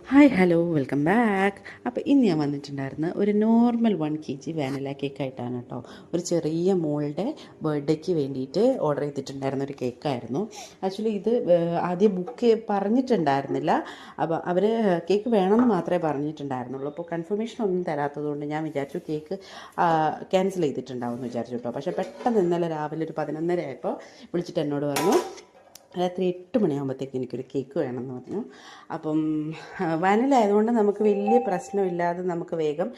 Hi hello welcome back. അപ്പോൾ ഇന്ന് ഞാൻ വന്നിട്ടുണ്ടായിരുന്നു ഒരു നോർമൽ 1 kg വാനില കേക്കായിട്ടാണ് കേട്ടോ. ഒരു ചെറിയ മോളുടെ ബർത്ത്ഡേക്ക് വേണ്ടിയിട്ട് ഓർഡർ ചെയ്തിട്ടുണ്ടായിരുന്ന ഒരു കേക്കായിരുന്നു. ആക്ച്വലി ഇത് ആദ്യം ബുക്ക് പറഞ്ഞിട്ടുണ്ടായിരുന്നില്ല. അപ്പോൾ അവർ കേക്ക് വേണമെന്ന് മാത്രമേ പറഞ്ഞിട്ടുണ്ടായിരുന്നുള്ളൂ. അപ്പോൾ കൺഫർമേഷൻ ഒന്നും തരാത്തതുകൊണ്ട് ഞാൻ വിചാരിച്ചു കേക്ക് ക്യാൻസൽ ചെയ്തിട്ടുണ്ടാവും എന്ന് വിചാരിച്ചു കേട്ടോ. പക്ഷേ പെട്ടെന്ന് ഇന്നലെ രാവിലെ ഒരു 11:30 ആയപ്പോൾ വിളിച്ചിട്ട് എന്നോട് പറഞ്ഞു രാത്രി 8 മണിയാകുമ്പോഴത്തേക്ക് എനിക്കൊരു കേക്ക് വേണമെന്ന് പറഞ്ഞു. അപ്പം വാനില ആയതുകൊണ്ട് നമുക്ക് വലിയ പ്രശ്നമില്ലാതെ നമുക്ക് വേഗം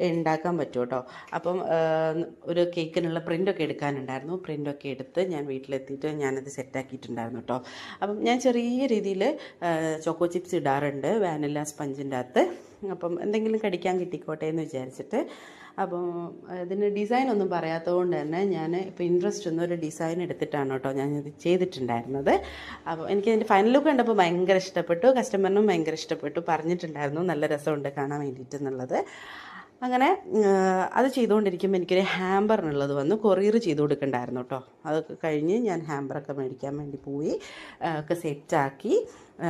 ഉണ്ടാക്കാൻ പറ്റും കേട്ടോ. അപ്പം ഒരു കേക്കിനുള്ള പ്രിൻ്റൊക്കെ എടുക്കാനുണ്ടായിരുന്നു. പ്രിൻ്റൊക്കെ എടുത്ത് ഞാൻ വീട്ടിലെത്തിയിട്ട് ഞാനത് സെറ്റാക്കിയിട്ടുണ്ടായിരുന്നു കേട്ടോ. അപ്പം ഞാൻ ചെറിയ രീതിയിൽ ചോക്കോ ചിപ്സ് ഇടാറുണ്ട് വാനില സ്പഞ്ചിൻ്റെ അകത്ത്. അപ്പം എന്തെങ്കിലും കടിക്കാൻ കിട്ടിക്കോട്ടെ എന്ന് വിചാരിച്ചിട്ട്. അപ്പം ഇതിന് ഡിസൈൻ ഒന്നും പറയാത്തത് കൊണ്ട് തന്നെ ഞാൻ ഇപ്പോൾ ഇൻട്രസ്റ്റ് ഒന്നൊരു ഡിസൈൻ എടുത്തിട്ടാണ് കേട്ടോ ഞാനിത് ചെയ്തിട്ടുണ്ടായിരുന്നത്. അപ്പോൾ എനിക്കതിൻ്റെ ഫൈനൽ ലുക്ക് കണ്ടപ്പോൾ ഭയങ്കര ഇഷ്ടപ്പെട്ടു. കസ്റ്റമറിനും ഭയങ്കര ഇഷ്ടപ്പെട്ടു, പറഞ്ഞിട്ടുണ്ടായിരുന്നു നല്ല രസമുണ്ട് കാണാൻ വേണ്ടിയിട്ട് എന്നുള്ളത്. അങ്ങനെ അത് ചെയ്തുകൊണ്ടിരിക്കുമ്പോൾ എനിക്കൊരു ഹാമ്പറിനുള്ളത് വന്ന് കൊറിയർ ചെയ്ത് കൊടുക്കണ്ടായിരുന്നു കേട്ടോ. അതൊക്കെ കഴിഞ്ഞ് ഞാൻ ഹാമ്പറൊക്കെ മേടിക്കാൻ വേണ്ടി പോയി ഒക്കെ സെറ്റാക്കി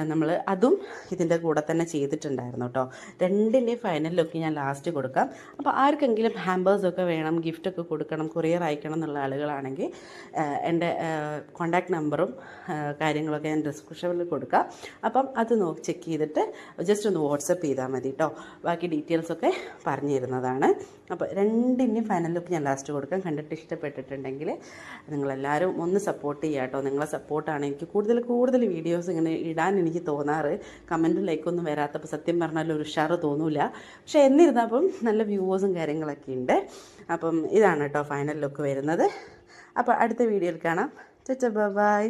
നമ്മൾ അതും ഇതിൻ്റെ കൂടെ തന്നെ ചെയ്തിട്ടുണ്ടായിരുന്നു കേട്ടോ. രണ്ടിൻ്റെയും ഫൈനൽ ലുക്ക് ഞാൻ ലാസ്റ്റ് കൊടുക്കാം. അപ്പോൾ ആർക്കെങ്കിലും ഹാമ്പേഴ്സൊക്കെ വേണം, ഗിഫ്റ്റൊക്കെ കൊടുക്കണം, കൊറിയർ അയക്കണം എന്നുള്ള ആളുകളാണെങ്കിൽ എൻ്റെ കോൺടാക്റ്റ് നമ്പറും കാര്യങ്ങളൊക്കെ ഞാൻ ഡിസ്ക്രിപ്ഷനിൽ കൊടുക്കാം. അപ്പം അത് ചെക്ക് ചെയ്തിട്ട് ജസ്റ്റ് ഒന്ന് വാട്സപ്പ് ചെയ്താൽ മതി കേട്ടോ. ബാക്കി ഡീറ്റെയിൽസൊക്കെ പറഞ്ഞു തരുന്നതാണ്. അപ്പോൾ രണ്ടിൻ്റെയും ഫൈനൽ ലുക്ക് ഞാൻ ലാസ്റ്റ് കൊടുക്കാം. കണ്ടിട്ട് ഇഷ്ടപ്പെട്ടിട്ടുണ്ടെങ്കിൽ നിങ്ങളെല്ലാവരും ഒന്ന് സപ്പോർട്ട് ചെയ്യുക കേട്ടോ. നിങ്ങളെ സപ്പോർട്ടാണ് എനിക്ക് കൂടുതൽ വീഡിയോസ് ഇങ്ങനെ ഇടാൻ എനിക്ക് തോന്നാറ്. കമൻറ്റും ലൈക്കൊന്നും വരാത്തപ്പോൾ സത്യം പറഞ്ഞാൽ ഒരു ഉഷാറ് തോന്നില്ല. പക്ഷേ എന്നിരുന്നപ്പം നല്ല വ്യൂവേഴ്സും കാര്യങ്ങളൊക്കെ ഉണ്ട്. അപ്പം ഇതാണ് കേട്ടോ ഫൈനൽ ലുക്ക് വരുന്നത്. അപ്പോൾ അടുത്ത വീഡിയോയിൽ കാണാം. ബൈ.